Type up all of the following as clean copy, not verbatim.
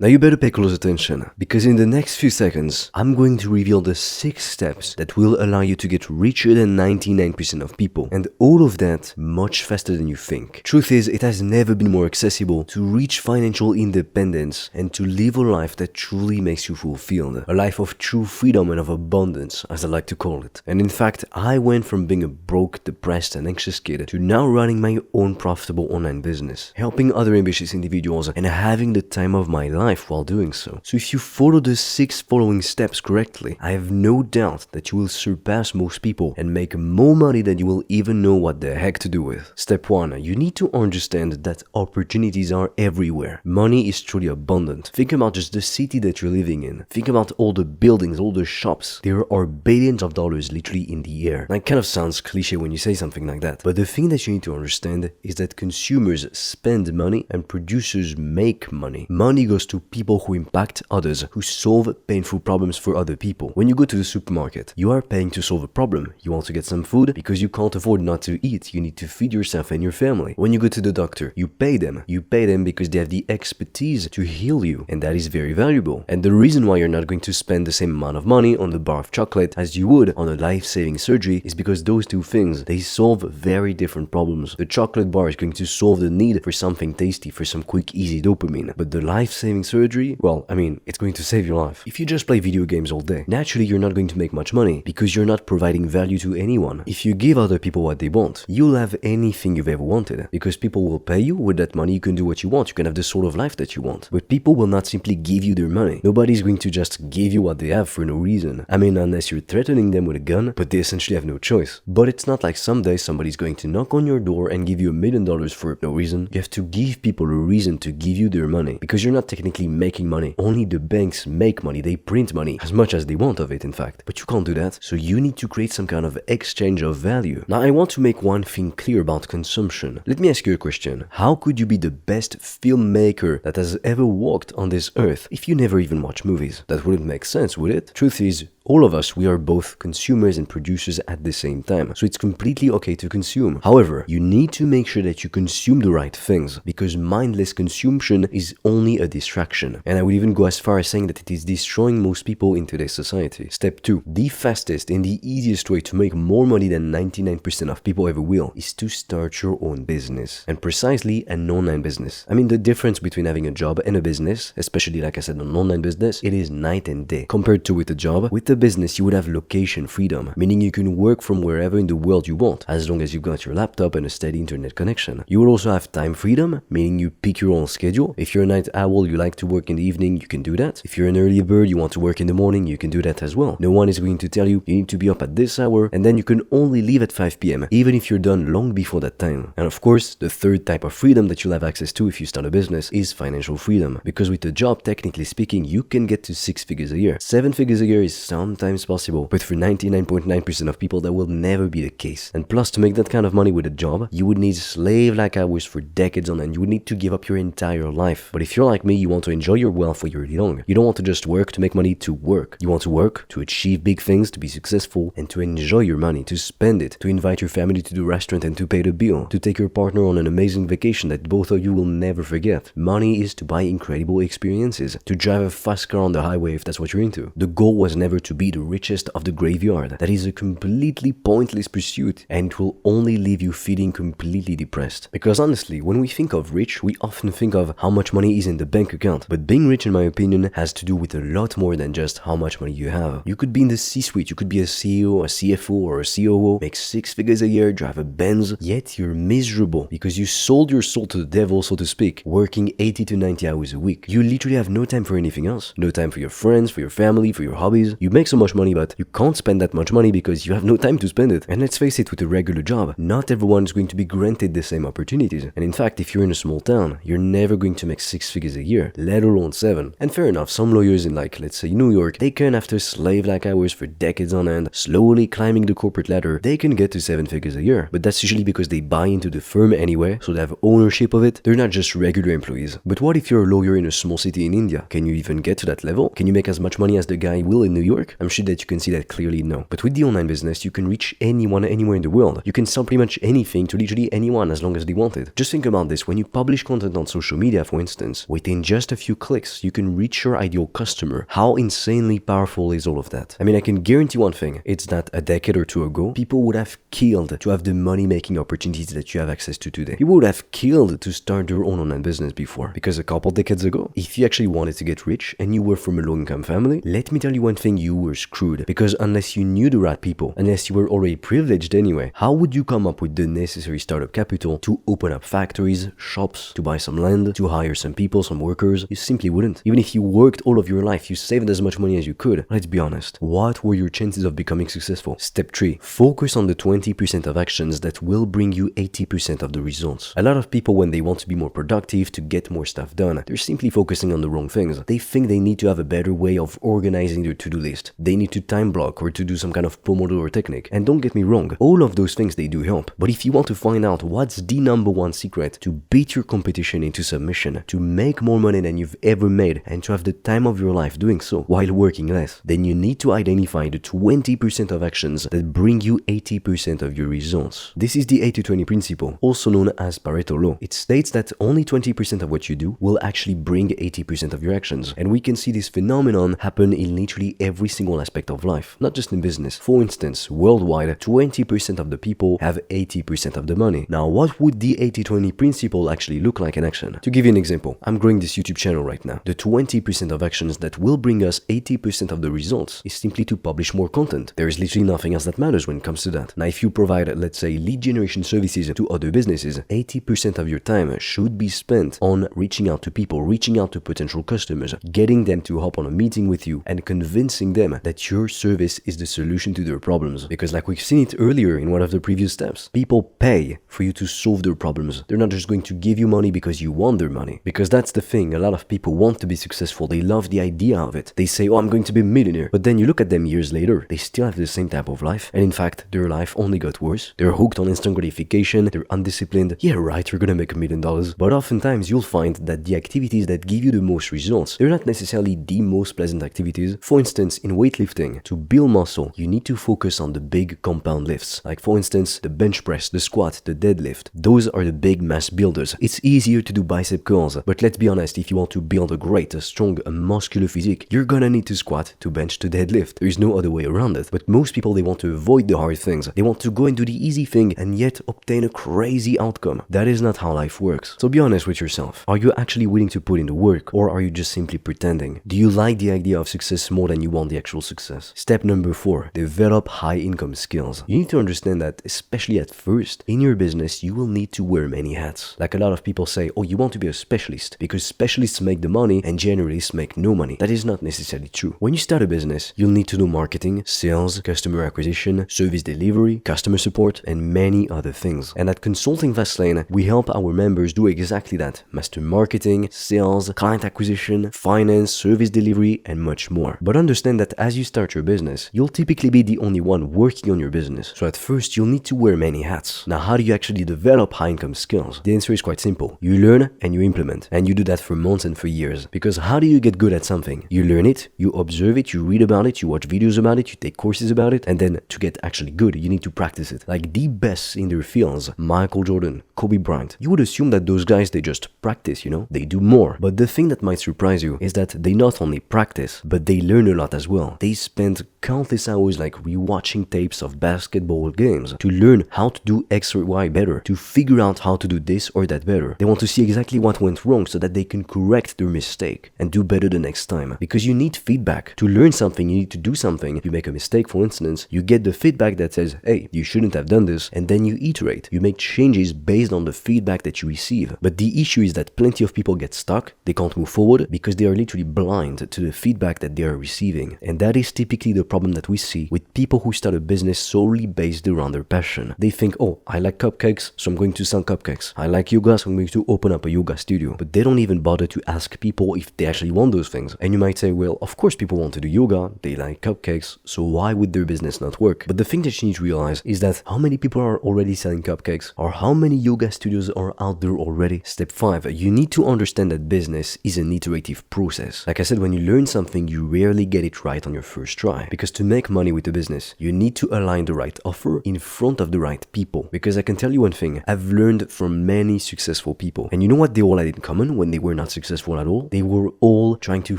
Now you better pay close attention, because in the next few seconds, I'm going to reveal the 6 steps that will allow you to get richer than 99% of people, and all of that much faster than you think. Truth is, it has never been more accessible to reach financial independence and to live a life that truly makes you fulfilled. A life of true freedom and of abundance, as I like to call it. And in fact, I went from being a broke, depressed and anxious kid to now running my own profitable online business, helping other ambitious individuals and having the time of my life while doing so. So if you follow the 6 following steps correctly, I have no doubt that you will surpass most people and make more money than you will even know what the heck to do with. Step 1. You need to understand that opportunities are everywhere. Money is truly abundant. Think about just the city that you're living in. Think about all the buildings, all the shops. There are billions of dollars literally in the air. That kind of sounds cliche when you say something like that. But the thing that you need to understand is that consumers spend money and producers make money. Money goes to people who impact others, who solve painful problems for other people. When you go to the supermarket, you are paying to solve a problem. You want to get some food because you can't afford not to eat. You need to feed yourself and your family. When you go to the doctor, you pay them. You pay them because they have the expertise to heal you, and that is very valuable. And the reason why you're not going to spend the same amount of money on the bar of chocolate as you would on a life-saving surgery is because those two things, they solve very different problems. The chocolate bar is going to solve the need for something tasty, for some quick, easy dopamine. But the life-saving surgery, well, I mean, it's going to save your life. If you just play video games all day, naturally you're not going to make much money because you're not providing value to anyone. If you give other people what they want, you'll have anything you've ever wanted because people will pay you. With that money you can do what you want. You can have the sort of life that you want. But people will not simply give you their money. Nobody's going to just give you what they have for no reason. I mean, unless you're threatening them with a gun, but they essentially have no choice. But it's not like someday somebody's going to knock on your door and give you $1 million for no reason. You have to give people a reason to give you their money because you're not technically making money. Only the banks make money. They print money as much as they want of it, in fact. But you can't do that. So you need to create some kind of exchange of value. Now, I want to make one thing clear about consumption. Let me ask you a question. How could you be the best filmmaker that has ever walked on this earth if you never even watch movies? That wouldn't make sense, would it? Truth is, all of us, we are both consumers and producers at the same time. So it's completely okay to consume. However, you need to make sure that you consume the right things because mindless consumption is only a distraction. And I would even go as far as saying that it is destroying most people in today's society. Step 2. The fastest and the easiest way to make more money than 99% of people ever will is to start your own business. And precisely an online business. I mean, the difference between having a job and a business, especially like I said, an online business, it is night and day. Compared to with a job, with a business you would have location freedom, meaning you can work from wherever in the world you want, as long as you've got your laptop and a steady internet connection. You will also have time freedom, meaning you pick your own schedule. If you're a night owl, you like to work in the evening, you can do that. If you're an early bird, you want to work in the morning, you can do that as well. No one is going to tell you need to be up at this hour, and then you can only leave at 5 p.m, even if you're done long before that time. And of course, the third type of freedom that you'll have access to if you start a business is financial freedom, because with a job, technically speaking, you can get to 6 figures a year. 7 figures a year is sometimes possible, but for 99.9% of people that will never be the case. And plus, to make that kind of money with a job, you would need slave-like hours for decades on end. You would need to give up your entire life. But if you're like me, you want to enjoy your wealth while you're young. You don't want to just work to make money to work. You want to work to achieve big things, to be successful, and to enjoy your money, to spend it, to invite your family to the restaurant and to pay the bill, to take your partner on an amazing vacation that both of you will never forget. Money is to buy incredible experiences, to drive a fast car on the highway if that's what you're into. The goal was never to be the richest of the graveyard. That is a completely pointless pursuit, and it will only leave you feeling completely depressed. Because honestly, when we think of rich, we often think of how much money is in the bank account. But being rich, in my opinion, has to do with a lot more than just how much money you have. You could be in the C-suite, you could be a CEO, a CFO, or a COO, make 6 figures a year, drive a Benz, yet you're miserable because you sold your soul to the devil, so to speak, working 80 to 90 hours a week. You literally have no time for anything else. No time for your friends, for your family, for your hobbies. You make so much money, but you can't spend that much money because you have no time to spend it. And let's face it, with a regular job, not everyone is going to be granted the same opportunities. And in fact, if you're in a small town, you're never going to make 6 figures a year, let alone 7. And fair enough, some lawyers in let's say New York, they can, after slave-like hours for decades on end, slowly climbing the corporate ladder, they can get to 7 figures a year. But that's usually because they buy into the firm anyway, so they have ownership of it. They're not just regular employees. But what if you're a lawyer in a small city in India? Can you even get to that level? Can you make as much money as the guy will in New York? work? I'm sure that you can see that clearly no. But with the online business, you can reach anyone anywhere in the world. You can sell pretty much anything to literally anyone as long as they want it. Just think about this. When you publish content on social media, for instance, within just a few clicks, you can reach your ideal customer. How insanely powerful is all of that? I mean, I can guarantee one thing. It's that a decade or two ago, people would have killed to have the money-making opportunities that you have access to today. People would have killed to start their own online business before. Because a couple decades ago, if you actually wanted to get rich and you were from a low-income family, let me tell you one thing, you were screwed. Because unless you knew the right people, unless you were already privileged anyway, how would you come up with the necessary startup capital to open up factories, shops, to buy some land, to hire some people, some workers? You simply wouldn't. Even if you worked all of your life, you saved as much money as you could. Let's be honest. What were your chances of becoming successful? Step 3. Focus on the 20% of actions that will bring you 80% of the results. A lot of people, when they want to be more productive, to get more stuff done, they're simply focusing on the wrong things. They think they need to have a better way of organizing their to-do list. They need to time block or to do some kind of Pomodoro technique. And don't get me wrong, all of those things, they do help. But if you want to find out what's the number one secret to beat your competition into submission, to make more money than you've ever made, and to have the time of your life doing so while working less, then you need to identify the 20% of actions that bring you 80% of your results. This is the 80-20 principle, also known as Pareto law. It states that only 20% of what you do will actually bring 80% of your actions. And we can see this phenomenon happen in literally every single aspect of life, not just in business. For instance, worldwide, 20% of the people have 80% of the money. Now, what would the 80-20 principle actually look like in action? To give you an example, I'm growing this YouTube channel right now. The 20% of actions that will bring us 80% of the results is simply to publish more content. There is literally nothing else that matters when it comes to that. Now, if you provide, let's say, lead generation services to other businesses, 80% of your time should be spent on reaching out to people, reaching out to potential customers, getting them to hop on a meeting with you and convincing them that your service is the solution to their problems. Because like we've seen it earlier in one of the previous steps, people pay for you to solve their problems. They're not just going to give you money because you want their money. Because that's the thing, a lot of people want to be successful. They love the idea of it. They say, oh, I'm going to be a millionaire. But then you look at them years later, they still have the same type of life. And in fact, their life only got worse. They're hooked on instant gratification. They're undisciplined. Yeah, right, you're gonna make $1 million. But oftentimes you'll find that the activities that give you the most results, they're not necessarily the most pleasant activities. For instance, in weightlifting, to build muscle, you need to focus on the big compound lifts. Like for instance, the bench press, the squat, the deadlift. Those are the big mass builders. It's easier to do bicep curls, but let's be honest, if you want to build a great, a strong, a muscular physique, you're gonna need to squat, to bench, to deadlift. There is no other way around it. But most people, they want to avoid the hard things. They want to go and do the easy thing and yet obtain a crazy outcome. That is not how life works. So be honest with yourself. Are you actually willing to put in the work, or are you just simply pretending? Do you like the idea of success more than you want the actual success? Step number 4, develop high income skills. You need to understand that, especially at first, in your business, you will need to wear many hats. Like a lot of people say, oh, you want to be a specialist because specialists make the money and generalists make no money. That is not necessarily true. When you start a business, you'll need to know marketing, sales, customer acquisition, service delivery, customer support, and many other things. And at Consulting Fastlane, we help our members do exactly that. Master marketing, sales, client acquisition, finance, service delivery, and much more. But understand that as you start your business, you'll typically be the only one working on your business. So at first, you'll need to wear many hats. Now, how do you actually develop high income skills? The answer is quite simple. You learn and you implement. And you do that for months and for years. Because how do you get good at something? You learn it, you observe it, you read about it, you watch videos about it, you take courses about it, and then to get actually good, you need to practice it. Like the best in their fields, Michael Jordan, Kobe Bryant, you would assume that those guys, they just practice, you know? They do more. But the thing that might surprise you is that they not only practice, but they learn a lot as well. They spend countless hours like rewatching tapes of basketball games to learn how to do X or Y better, to figure out how to do this or that better. They want to see exactly what went wrong so that they can correct their mistake and do better the next time. Because you need feedback. To learn something, you need to do something. If you make a mistake, for instance, you get the feedback that says, hey, you shouldn't have done this, and then you iterate. You make changes based on the feedback that you receive. But the issue is that plenty of people get stuck, they can't move forward because they are literally blind to the feedback that they are receiving. And that is typically the problem that we see with people who start a business solely based around their passion. They think, oh, I like cupcakes, so I'm going to sell cupcakes. I like yoga, so I'm going to open up a yoga studio. But they don't even bother to ask people if they actually want those things. And you might say, well, of course people want to do yoga, they like cupcakes, so why would their business not work? But the thing that you need to realize is that how many people are already selling cupcakes, or how many yoga studios are out there already? Step 5, you need to understand that business is an iterative process. Like I said, when you learn something, you rarely get it right right on your first try. Because to make money with a business, you need to align the right offer in front of the right people. Because I can tell you one thing, I've learned from many successful people. And you know what they all had in common when they were not successful at all? They were all trying to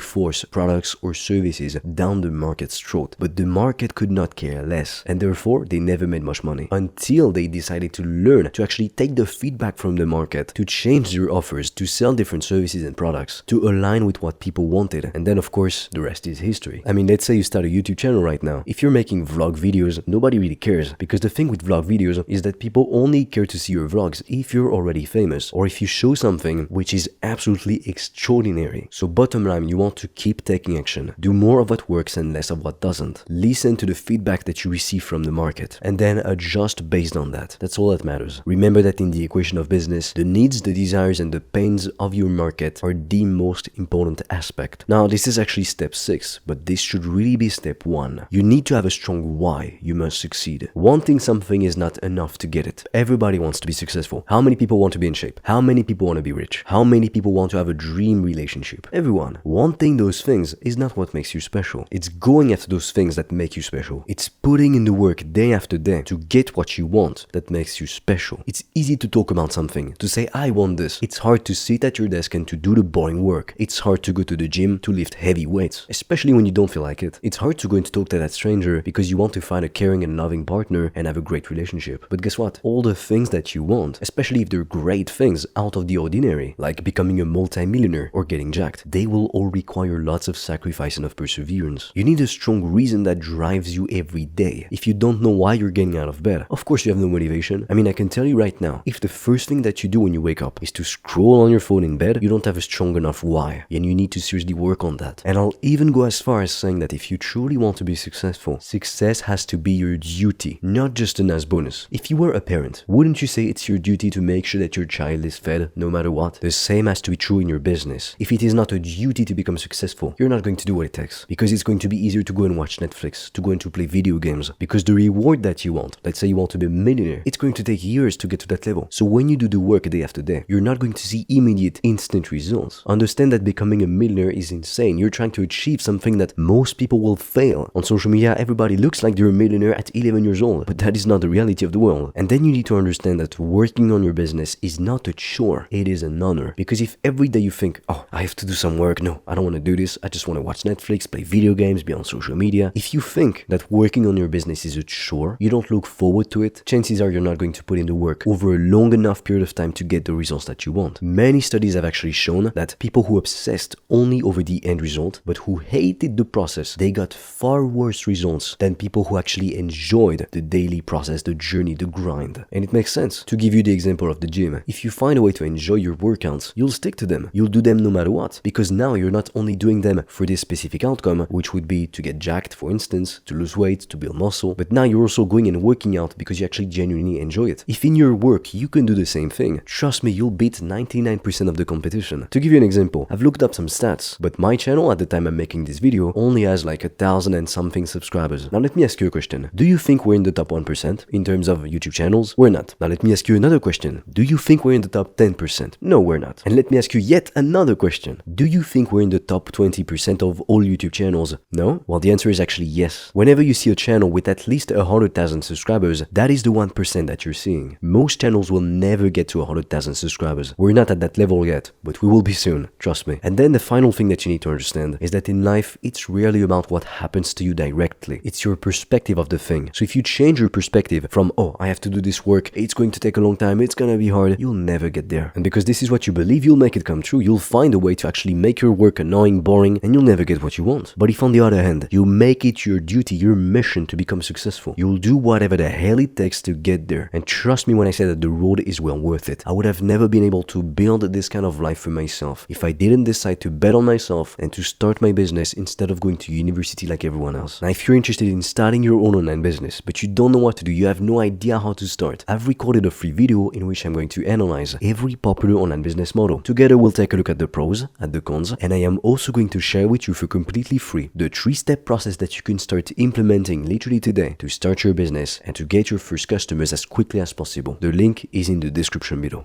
force products or services down the market's throat. But the market could not care less. And therefore, they never made much money. Until they decided to learn to actually take the feedback from the market, to change their offers, to sell different services and products, to align with what people wanted. And then of course, the rest is history. I mean, let's say you start a YouTube channel right now. If you're making vlog videos, nobody really cares. Because the thing with vlog videos is that people only care to see your vlogs if you're already famous, or if you show something which is absolutely extraordinary. So bottom line, you want to keep taking action. Do more of what works and less of what doesn't. Listen to the feedback that you receive from the market, and then adjust based on that. That's all that matters. Remember that in the equation of business, the needs, the desires, and the pains of your market are the most important aspect. Now, this is actually step 6, but this should really be step 1. You need to have a strong why you must succeed. Wanting something is not enough to get it. Everybody wants to be successful. How many people want to be in shape? How many people want to be rich? How many people want to have a dream relationship? Everyone. Wanting those things is not what makes you special. It's going after those things that make you special. It's putting in the work day after day to get what you want that makes you special. It's easy to talk about something, to say, I want this. It's hard to sit at your desk and to do the boring work. It's hard to go to the gym to lift heavy weights, especially when you don't feel like it. It's hard to go and talk to that stranger because you want to find a caring and loving partner and have a great relationship. But guess what? All the things that you want, especially if they're great things out of the ordinary, like becoming a multi-millionaire or getting jacked, they will all require lots of sacrifice and of perseverance. You need a strong reason that drives you every day. If you don't know why you're getting out of bed, of course you have no motivation. I mean, I can tell you right now, if the first thing that you do when you wake up is to scroll on your phone in bed, you don't have a strong enough why, and you need to seriously work on that. And I'll even go as far as saying that if you truly want to be successful, success has to be your duty, not just a nice bonus. If you were a parent, wouldn't you say it's your duty to make sure that your child is fed no matter what? The same has to be true in your business. If it is not a duty to become successful, you're not going to do what it takes, because it's going to be easier to go and watch Netflix, to go and to play video games, because the reward that you want, let's say you want to be a millionaire, it's going to take years to get to that level. So when you do the work day after day, you're not going to see immediate instant results. Understand that becoming a millionaire is insane. You're trying to achieve something that most people will fail. On social media, everybody looks like they're a millionaire at 11 years old, but that is not the reality of the world. And then you need to understand that working on your business is not a chore, it is an honor. Because if every day you think, oh, I have to do some work, no, I don't want to do this, I just want to watch Netflix, play video games, be on social media. If you think that working on your business is a chore, you don't look forward to it, chances are you're not going to put in the work over a long enough period of time to get the results that you want. Many studies have actually shown that people who obsessed only over the end result, but who hated the process, they got far worse results than people who actually enjoyed the daily process, the journey, the grind. And it makes sense. To give you the example of the gym, if you find a way to enjoy your workouts, you'll stick to them. You'll do them no matter what, because now you're not only doing them for this specific outcome, which would be to get jacked, for instance, to lose weight, to build muscle, but now you're also going and working out because you actually genuinely enjoy it. If in your work you can do the same thing, trust me, you'll beat 99% of the competition. To give you an example, I've looked up some stats, but my channel at the time I'm making this video only has like 1,000 and something subscribers. Now let me ask you a question. Do you think we're in the top 1% in terms of YouTube channels? We're not. Now let me ask you another question. Do you think we're in the top 10%? No, we're not. And let me ask you yet another question. Do you think we're in the top 20% of all YouTube channels? No? Well, the answer is actually yes. Whenever you see a channel with at least 100,000 subscribers, that is the 1% that you're seeing. Most channels will never get to 100,000 subscribers. We're not at that level yet, but we will be soon, trust me. And then the final thing that you need to understand is that in life, it's rarely about what happens to you directly. It's your perspective of the thing. So if you change your perspective from, oh, I have to do this work, it's going to take a long time, it's gonna be hard, you'll never get there. And because this is what you believe, you'll make it come true. You'll find a way to actually make your work annoying, boring, and you'll never get what you want. But if on the other hand, you make it your duty, your mission to become successful, you'll do whatever the hell it takes to get there. And trust me when I say that the road is well worth it. I would have never been able to build this kind of life for myself if I didn't decide to bet on myself and to start my business instead of going to university like everyone else. Now, if you're interested in starting your own online business, but you don't know what to do, you have no idea how to start, I've recorded a free video in which I'm going to analyze every popular online business model. Together, we'll take a look at the pros, at the cons, and I am also going to share with you for completely free the 3-step process that you can start implementing literally today to start your business and to get your first customers as quickly as possible. The link is in the description below.